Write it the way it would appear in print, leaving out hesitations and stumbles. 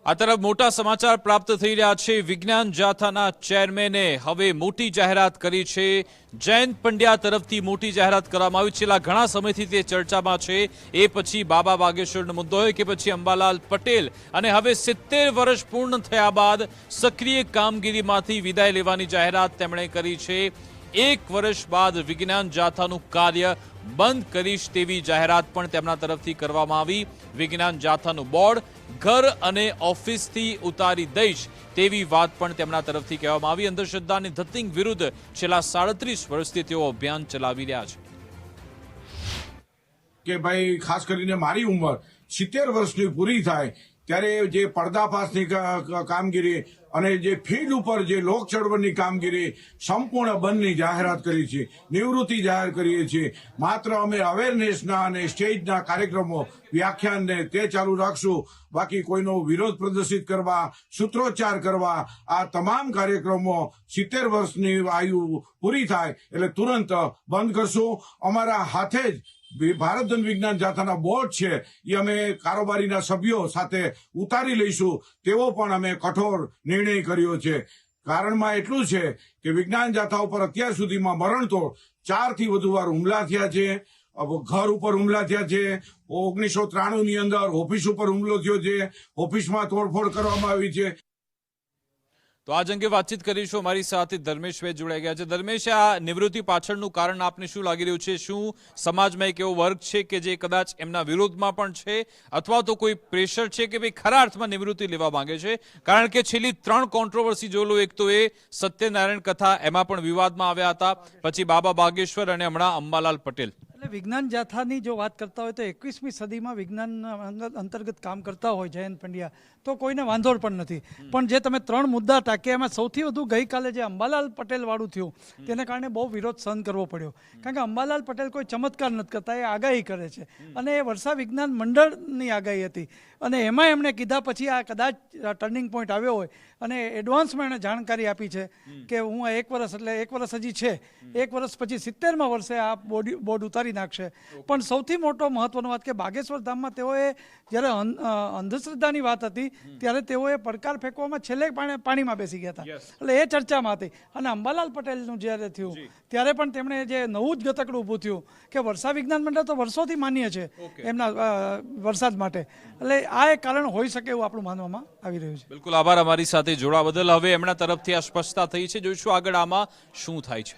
આ તરફ મોટા સમાચાર પ્રાપ્ત થઈ રહ્યા છે। વિજ્ઞાન જાથાના ચેરમેને હવે મોટી જાહેરાત કરી છે। જયંત પંડ્યા તરફથી મોટી જાહેરાત કરવામાં આવી। છેલ્લા ઘણા સમયથી તે ચર્ચામાં છે। એ પછી બાબા વાગેશ્વરનો મુદ્દો હોય કે પછી અંબાલાલ પટેલ, અને હવે 70 વર્ષ પૂર્ણ થયા બાદ સક્રિય કામગીરીમાંથી વિદાય લેવાની જાહેરાત તેમણે કરી છે। 1 વર્ષ બાદ વિજ્ઞાન જાથાનું કાર્ય બંધ કરીશ તેવી જાહેરાત પણ તેમના તરફથી કરવામાં આવી। વિજ્ઞાન જાથાનું બોર્ડ ઘર અને ઓફિસથી ઉતારી દઈશ તેવી વાત પણ તેમના તરફથી કહેવામાં આવી। અંધશ્રદ્ધા અને ધતિંગ વિરુદ્ધ છેલ્લા 37 વર્ષથી તેઓ અભિયાન ચલાવી રહ્યા છે કે ભાઈ ખાસ કરીને મારી ઉંમર 70 વર્ષની પૂરી થાય ત્યારે જે પર્દાફાશની કામગીરી અને જે ફીલ્ડ ઉપર જે લોક ચળવળની કામગીરી સંપૂર્ણ બંધની જાહેરાત કરી છે, નિવૃત્તિ જાહેર કરીએ છીએ। માત્ર અમે અવેરનેસના અને સ્ટેજના કાર્યક્રમો, વ્યાખ્યાનને તે ચાલુ રાખશું। બાકી કોઈનો વિરોધ પ્રદર્શિત કરવા, સૂત્રોચ્ચાર કરવા, આ તમામ કાર્યક્રમો 70 વર્ષની આયુ પૂરી થાય એટલે તુરંત બંધ કરશું। અમારા હાથે જ ભારત જન વિજ્ઞાન જાથાના બોર્ડ છે એ અમે કારોબારીના સભ્યો સાથે ઉતારી લઈશું તેવો પણ અમે કઠોર નિર્ણય કર્યો છે। કારણમાં એટલું છે કે વિજ્ઞાન જાથા ઉપર અત્યાર સુધીમાં મરણતોડ 4 થી વધુ વાર હુમલા થયા છે। ઘર ઉપર હુમલા થયા છે। 1993 ની અંદર ઓફિસ ઉપર હુમલો થયો છે, ઓફિસમાં તોડફોડ કરવામાં આવી છે। તો આજ અંગે વાતચીત કરીશું। અમારી સાથે ધર્મેશ ભાઈ જોડાઈ ગયા છે। ધર્મેશ, આ નિવૃત્તિ પાછળનું કારણ આપને શું લાગી રહ્યું છે? શું સમાજમાં એક એવો વર્ગ છે કે જે કદાચ એમના વિરોધમાં પણ છે, અથવા તો કોઈ પ્રેશર છે કે ભાઈ ખરા અર્થમાં નિવૃત્તિ લેવા માંગે છે? કારણ કે છેલ્લી 3 કોન્ટ્રોવર્સી જોઈ લો, એક તો એ સત્યનારાયણ કથા, એમાં પણ વિવાદમાં આવ્યા હતા, પછી બાબા બાગેશ્વર અને હમણાં અંબાલાલ પટેલ। એટલે વિજ્ઞાન જાથાની જો વાત કરતા હોય તો 21મી સદીમાં વિજ્ઞાન અંતર્ગત કામ કરતા હોય જયંત પંડ્યા તો કોઈને વાંધો પણ નથી। પણ જે તમે 3 મુદ્દા ટાંક્યા એમાં સૌથી વધુ ગઈકાલે જે અંબાલાલ પટેલ વાળું થયું તેને કારણે બહુ વિરોધ સહન કરવો પડ્યો। કારણ કે અંબાલાલ પટેલ કોઈ ચમત્કાર નથી કરતા, એ આગાહી કરે છે, અને એ વર્ષા વિજ્ઞાન મંડળની આગાહી હતી, અને એમાં એમણે કીધા પછી આ કદાચ ટર્નિંગ પોઈન્ટ આવ્યો હોય અને એડવાન્સમાં એણે જાણકારી આપી છે કે હું 1 વર્ષ એટલે 1 વર્ષ હજી છે, 1 વર્ષ પછી 70મા વર્ષે આ બોર્ડ ઉતારી નાખશે। પણ સૌથી મોટો મહત્વનો વાત કે બાગેશ્વર ધામમાં તેઓએ જ્યારે અંધશ્રદ્ધાની વાત હતી ત્યારે તેઓએ પડકાર ફેંકવામાં છેલ્લે પાણીમાં બેસી ગયા હતા, એટલે એ ચર્ચામાં હતી। અને અંબાલાલ પટેલનું જ્યારે થયું ત્યારે પણ તેમણે જે નવું જ ગતકડું ઊભું થયું કે વર્ષા વિજ્ઞાન મંડળ તો વર્ષોથી માન્ય છે એમના વરસાદ માટે, એટલે આ એક કારણ હોઈ શકે એવું આપણું માનવામાં આવી રહ્યું છે। બિલકુલ, આભાર અમારી સાથે જોડા બદલ। હવે એમના તરફથી આ સ્પષ્ટતા થઈ છે, જોઈશું આગળ આમાં શું થાય છે।